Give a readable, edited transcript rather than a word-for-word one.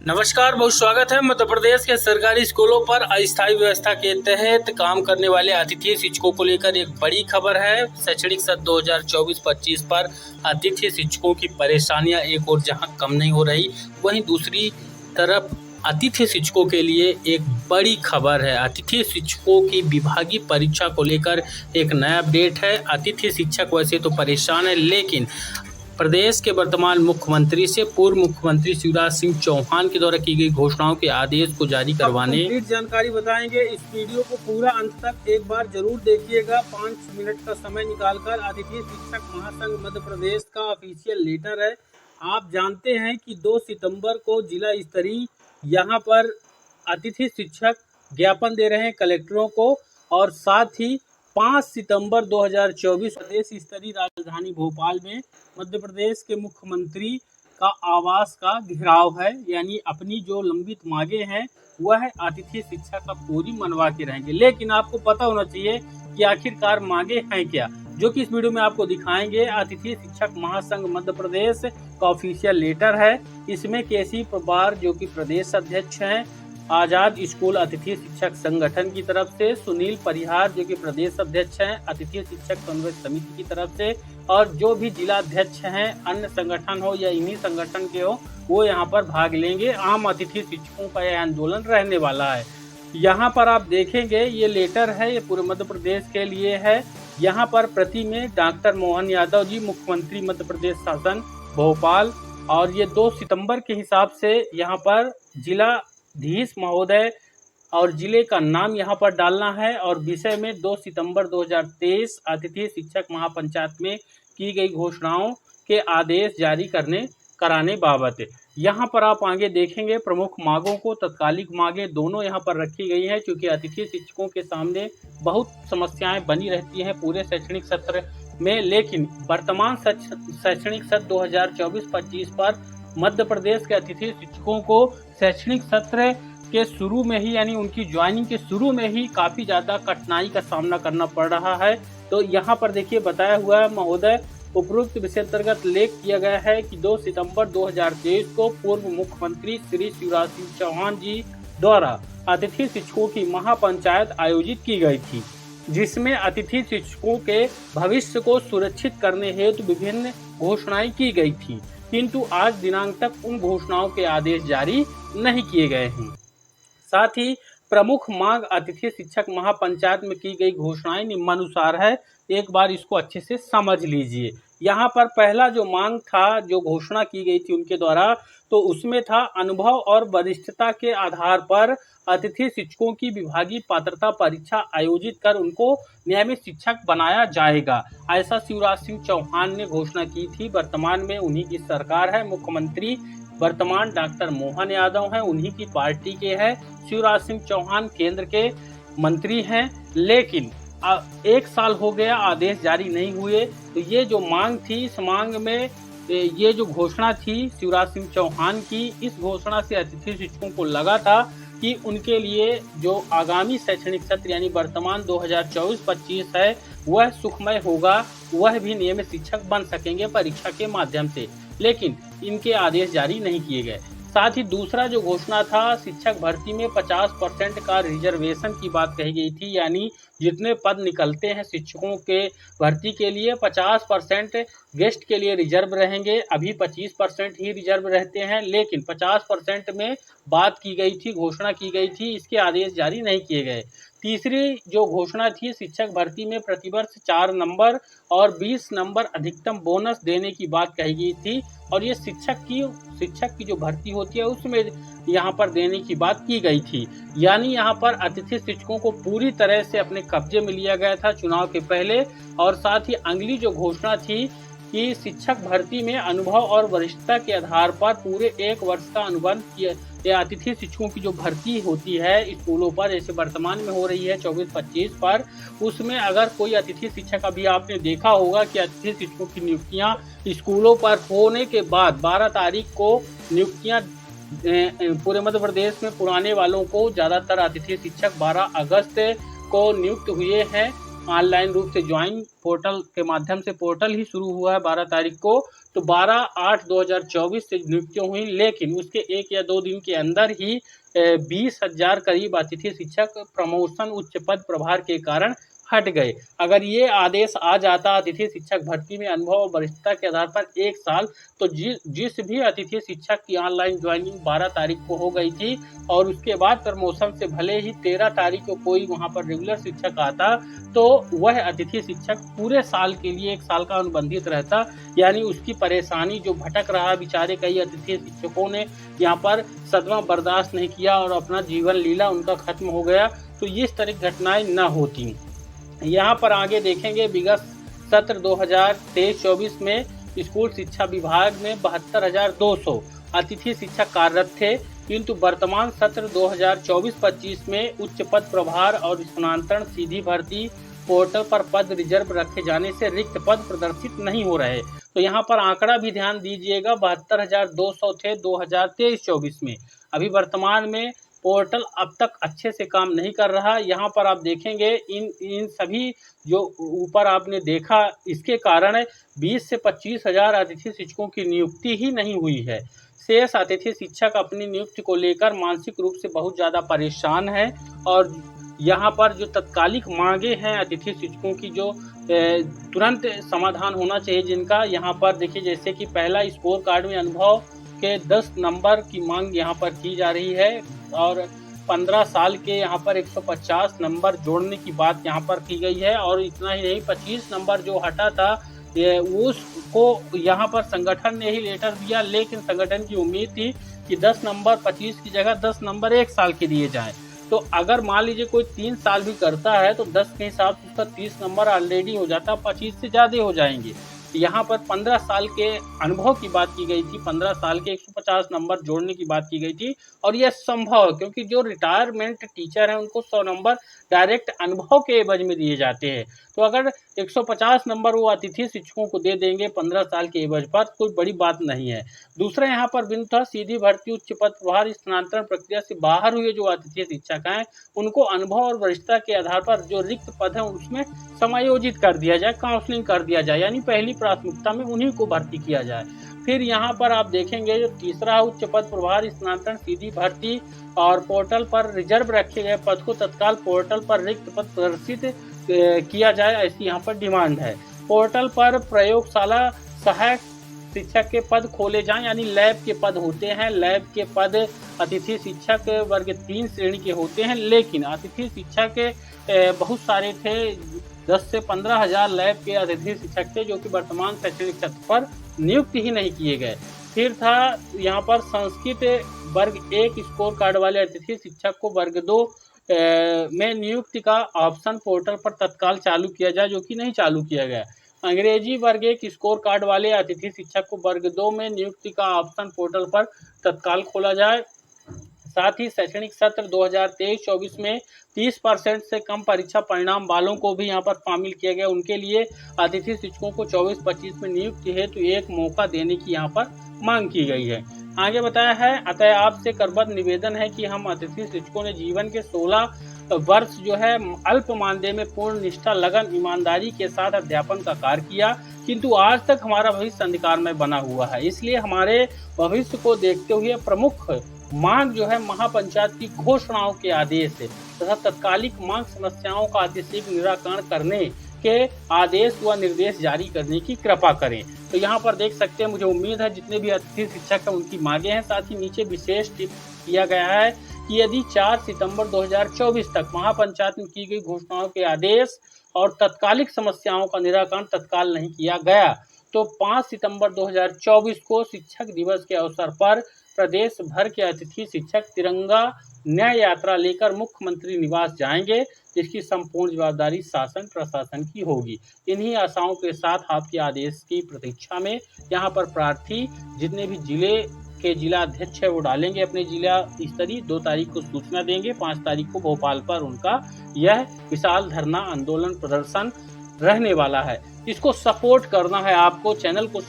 नमस्कार, बहुत स्वागत है। मध्य प्रदेश के सरकारी स्कूलों पर अस्थायी व्यवस्था के तहत काम करने वाले अतिथि शिक्षकों को लेकर एक बड़ी खबर है। शैक्षणिक सत्र 2024-25 पर अतिथि शिक्षकों की परेशानियां एक और जहां कम नहीं हो रही, वहीं दूसरी तरफ अतिथि शिक्षकों के लिए एक बड़ी खबर है। अतिथि शिक्षकों की विभागीय परीक्षा को लेकर एक नया अपडेट है। अतिथि शिक्षक वैसे तो परेशान है, लेकिन प्रदेश के वर्तमान मुख्यमंत्री से पूर्व मुख्यमंत्री शिवराज सिंह चौहान के द्वारा की गई घोषणाओं के आदेश को जारी करवाने जानकारी बताएंगे। इस वीडियो को पूरा अंत तक एक बार जरूर देखिएगा। 5 मिनट का समय निकालकर अतिथि शिक्षक महासंघ मध्य प्रदेश का ऑफिशियल लेटर है। आप जानते हैं कि 2 सितंबर को जिला स्तरीय यहाँ पर अतिथि शिक्षक ज्ञापन दे रहे हैं कलेक्टरों को, और साथ ही 5 सितंबर 2024 प्रदेश स्तरीय राजधानी भोपाल में मध्य प्रदेश के मुख्यमंत्री का आवास का घेराव है। यानी अपनी जो लंबित मांगे हैं वह अतिथि शिक्षा का पूरी मनवा के रहेंगे। लेकिन आपको पता होना चाहिए कि आखिरकार मांगे हैं क्या, जो कि इस वीडियो में आपको दिखाएंगे। अतिथि शिक्षक महासंघ मध्य प्रदेश का ऑफिशियल लेटर है। इसमें केसी पवार जो कि प्रदेश अध्यक्ष हैं, आजाद स्कूल अतिथि शिक्षक संगठन की तरफ से, सुनील परिहार जो कि प्रदेश अध्यक्ष हैं अतिथि शिक्षक समन्वय समिति की तरफ से, और जो भी जिला अध्यक्ष हैं अन्य संगठन हो या इन्हीं संगठन के हो, वो यहाँ पर भाग लेंगे। आम अतिथि शिक्षकों का यह आंदोलन रहने वाला है। यहाँ पर आप देखेंगे ये लेटर है, ये पूरे मध्य प्रदेश के लिए है। यहाँ पर प्रति में डॉक्टर मोहन यादव जी, मुख्यमंत्री मध्य प्रदेश शासन भोपाल, और ये 2 सितंबर के हिसाब से यहाँ पर जिलाधीश महोदय और जिले का नाम यहाँ पर डालना है, और विषय में 2 सितंबर 2023 अतिथि शिक्षक महापंचायत में की गई घोषणाओं के आदेश जारी कराने बाबत। यहाँ पर आप आगे देखेंगे प्रमुख मांगों को, तत्कालिक मांगे दोनों यहाँ पर रखी गई हैं, क्योंकि अतिथि शिक्षकों के सामने बहुत समस्याएं बनी रहती हैं पूरे शैक्षणिक सत्र में। लेकिन वर्तमान शैक्षणिक सत्र 2024-25 पर मध्य प्रदेश के अतिथि शिक्षकों को शैक्षणिक सत्र के शुरू में ही, यानी उनकी ज्वाइनिंग के शुरू में ही काफ़ी ज़्यादा कठिनाई का सामना करना पड़ रहा है। तो यहाँ पर देखिए बताया हुआ है महोदय, उपरोक्त विषय अंतर्गत उल्लेख किया गया है कि 2 सितंबर 2023 को पूर्व मुख्यमंत्री श्री शिवराज सिंह चौहान जी द्वारा अतिथि शिक्षकों की महापंचायत आयोजित की गई थी, जिसमें अतिथि शिक्षकों के भविष्य को सुरक्षित करने हेतु विभिन्न घोषणाएं की गई थी, किंतु आज दिनांक तक उन घोषणाओं के आदेश जारी नहीं किए गए हैं। साथ ही प्रमुख मांग अतिथि शिक्षक महापंचायत में की गई घोषणाएं निम्नानुसार है। एक बार इसको अच्छे से समझ लीजिए। यहाँ पर पहला जो मांग था, जो घोषणा की गई थी उनके द्वारा, तो उसमें था अनुभव और वरिष्ठता के आधार पर अतिथि शिक्षकों की विभागीय पात्रता परीक्षा आयोजित कर उनको नियमित शिक्षक बनाया जाएगा। ऐसा शिवराज सिंह चौहान ने घोषणा की थी। वर्तमान में उन्हीं की सरकार है, मुख्यमंत्री वर्तमान डॉक्टर मोहन यादव हैं, उन्हीं की पार्टी के हैं। शिवराज सिंह चौहान केंद्र के मंत्री हैं, लेकिन 1 साल हो गया, आदेश जारी नहीं हुए। तो ये जो मांग थी, इस मांग में ये जो घोषणा थी शिवराज सिंह चौहान की, इस घोषणा से अतिथि शिक्षकों को लगा था कि उनके लिए जो आगामी शैक्षणिक सत्र यानी वर्तमान 2024-25 है वह सुखमय होगा, वह भी नियमित शिक्षक बन सकेंगे परीक्षा के माध्यम से। लेकिन इनके आदेश जारी नहीं किए गए। साथ ही दूसरा जो घोषणा था, शिक्षक भर्ती में 50% का रिजर्वेशन की बात कही गई थी, यानी जितने पद निकलते हैं शिक्षकों के भर्ती के लिए 50% गेस्ट के लिए रिजर्व रहेंगे। अभी 25% ही रिजर्व रहते हैं, लेकिन 50% में बात की गई थी, घोषणा की गई थी, इसके आदेश जारी नहीं किए गए। तीसरी जो घोषणा थी, शिक्षक भर्ती में प्रतिवर्ष 4 नंबर और 20 नंबर अधिकतम बोनस देने की बात कही गई थी, और ये शिक्षक की जो भर्ती होती है उसमें यहाँ पर देने की बात की गई थी। यानी यहाँ पर अतिथि शिक्षकों को पूरी तरह से अपने कब्जे में लिया गया था चुनाव के पहले। और साथ ही अगली जो घोषणा थी कि शिक्षक भर्ती में अनुभव और वरिष्ठता के आधार पर पूरे 1 वर्ष का अनुबंध किया। अतिथि शिक्षकों की जो भर्ती होती है स्कूलों पर, जैसे वर्तमान में हो रही है 24-25 पर, उसमें अगर कोई अतिथि शिक्षक, अभी आपने देखा होगा कि अतिथि शिक्षकों की नियुक्तियां स्कूलों पर होने के बाद 12 तारीख को नियुक्तियां पूरे मध्य प्रदेश में पुराने वालों को, ज़्यादातर अतिथि शिक्षक 12 अगस्त को नियुक्त हुए हैं। ऑनलाइन रूप से ज्वाइन पोर्टल के माध्यम से, पोर्टल ही शुरू हुआ है 12 तारीख को, तो 12/8/2024 से नियुक्तियां हुई, लेकिन उसके 1 या 2 दिन के अंदर ही 20,000 करीब अतिथि शिक्षक प्रमोशन उच्च पद प्रभार के कारण हट गए। अगर ये आदेश आ जाता अतिथि शिक्षक भर्ती में अनुभव और वरिष्ठता के आधार पर 1 साल, तो जिस भी अतिथि शिक्षक की ऑनलाइन ज्वाइनिंग 12 तारीख को हो गई थी और उसके बाद प्रमोशन से भले ही 13 तारीख को कोई वहां पर रेगुलर शिक्षक आता, तो वह अतिथि शिक्षक पूरे साल के लिए 1 साल का अनुबंधित रहता। यानी उसकी परेशानी जो भटक रहा, बेचारे कई अतिथि शिक्षकों ने यहाँ पर सदमा बर्दाश्त नहीं किया और अपना जीवन लीला उनका खत्म हो गया, तो इस तरह की घटनाएं न होती। यहाँ पर आगे देखेंगे विगत सत्र 2023-24 में स्कूल शिक्षा विभाग में 72,200 अतिथि शिक्षक कार्यरत थे, किंतु वर्तमान सत्र 2024-25 में उच्च पद प्रभार और स्थानांतरण सीधी भर्ती पोर्टल पर पद रिजर्व रखे जाने से रिक्त पद प्रदर्शित नहीं हो रहे। तो यहाँ पर आंकड़ा भी ध्यान दीजिएगा, 72,200 थे 2023-24 में। अभी वर्तमान में पोर्टल अब तक अच्छे से काम नहीं कर रहा। यहाँ पर आप देखेंगे इन सभी जो ऊपर आपने देखा, इसके कारण 20 से 25,000 अतिथि शिक्षकों की नियुक्ति ही नहीं हुई है। शेष अतिथि शिक्षक अपनी नियुक्ति को लेकर मानसिक रूप से बहुत ज़्यादा परेशान है और यहाँ पर जो तत्कालिक मांगे हैं अतिथि शिक्षकों की, जो तुरंत समाधान होना चाहिए जिनका, यहाँ पर देखिए जैसे कि पहला स्कोर कार्ड में अनुभव के 10 नंबर की मांग यहाँ पर की जा रही है और 15 साल के यहाँ पर 150 नंबर जोड़ने की बात यहाँ पर की गई है। और इतना ही नहीं, 25 नंबर जो हटा था उसको यहाँ पर संगठन ने ही लेटर दिया, लेकिन संगठन की उम्मीद थी कि 10 नंबर 25 की जगह 10 नंबर 1 साल के दिए जाएं। तो अगर मान लीजिए कोई 3 साल भी करता है तो 10 के हिसाब से उसका 30 नंबर ऑलरेडी हो जाता, 25 से ज़्यादा हो जाएंगे। यहाँ पर 15 साल के अनुभव की बात की गई थी, 15 साल के 150 नंबर जोड़ने की बात की गई थी और यह संभव है क्योंकि जो रिटायरमेंट टीचर हैं उनको 100 नंबर डायरेक्ट अनुभव के एवज में दिए जाते हैं। तो अगर 150 नंबर वो अतिथि शिक्षकों को दे देंगे 15 साल के एवज पर, कोई बड़ी बात नहीं है। दूसरा यहाँ पर बिंदु था सीधी भर्ती उच्च पद प्रभार स्थानांतरण प्रक्रिया से बाहर हुए जो अतिथि शिक्षक हैं उनको अनुभव और वरिष्ठता के आधार पर जो रिक्त पद है उसमें समायोजित कर दिया जाए, काउंसलिंग कर दिया जाए, यानी पहली प्राथमिकता में उन्हीं को भर्ती किया जाए। फिर यहाँ पर आप देखेंगे जो तीसरा उच्च पद प्रभार स्थानांतरण सीधी भर्ती और पोर्टल पर रिजर्व रखे गए पद को तत्काल पोर्टल पर रिक्त पद प्रदर्शित किया जाए, ऐसी यहाँ पर डिमांड है। पोर्टल पर प्रयोगशाला सहायक शिक्षक के पद खोले जाएं, यानी लैब के पद होते हैं। लैब के पद अतिथि शिक्षक वर्ग 3 श्रेणी के होते हैं, लेकिन अतिथि शिक्षक बहुत सारे थे, 10 से 15,000 लैब के अतिथि शिक्षक थे जो कि वर्तमान शैक्षणिक सत्र पर नियुक्त ही नहीं किए गए। फिर था यहाँ पर संस्कृत वर्ग 1 स्कोर कार्ड वाले अतिथि शिक्षक को वर्ग 2 में नियुक्ति का ऑप्शन पोर्टल पर तत्काल चालू किया जाए, जो कि नहीं चालू किया गया। अंग्रेजी वर्ग 1 स्कोर कार्ड वाले अतिथि शिक्षक को वर्ग 2 में नियुक्ति का ऑप्शन पोर्टल पर तत्काल खोला जाए। साथ ही शैक्षणिक सत्र 2023-24 में 30% से कम परीक्षा परिणाम वालों को भी यहाँ पर शामिल किया गया। उनके लिए अतिथि शिक्षकों को 24-25 में नियुक्ति हेतु एक मौका देने की यहाँ पर मांग की गई है। आगे बताया है, अतः आपसे करबद्ध निवेदन है कि हम अतिथि शिक्षकों ने जीवन के 16 वर्ष जो है अल्प मानदेय में पूर्ण निष्ठा, लगन, ईमानदारी के साथ अध्यापन का कार्य किया, किंतु आज तक हमारा भविष्य अंधकार में बना हुआ है। इसलिए हमारे भविष्य को देखते हुए प्रमुख मांग जो है महापंचायत की घोषणाओं के आदेश तथा तत्कालिक मांग समस्याओं का अतिशीघ्र निराकरण करने के आदेश व निर्देश जारी करने की कृपा करें। तो यहाँ पर देख सकते हैं, मुझे उम्मीद है जितने भी अतिथि शिक्षक हैं उनकी मांगे हैं। साथ ही नीचे विशेष टिप किया गया है कि यदि 4 सितंबर 2024 तक महापंचायत में की गई घोषणाओं के आदेश और तत्कालिक समस्याओं का निराकरण तत्काल नहीं किया गया तो 5 सितंबर 2024 को शिक्षक दिवस के अवसर पर प्रदेश भर के अतिथि शिक्षक तिरंगा न्याय यात्रा लेकर मुख्यमंत्री निवास जाएंगे, जिसकी संपूर्ण जवाबदारी शासन प्रशासन की होगी। इन्हीं आशाओं के साथ आपके आदेश की प्रतीक्षा में यहाँ पर प्रार्थी जितने भी जिले के जिला अध्यक्ष है वो डालेंगे अपने जिला स्तरीय। 2 तारीख को सूचना देंगे, 5 तारीख को भोपाल पर उनका यह विशाल धरना आंदोलन प्रदर्शन रहने वाला है। इसको सपोर्ट करना है आपको, चैनल को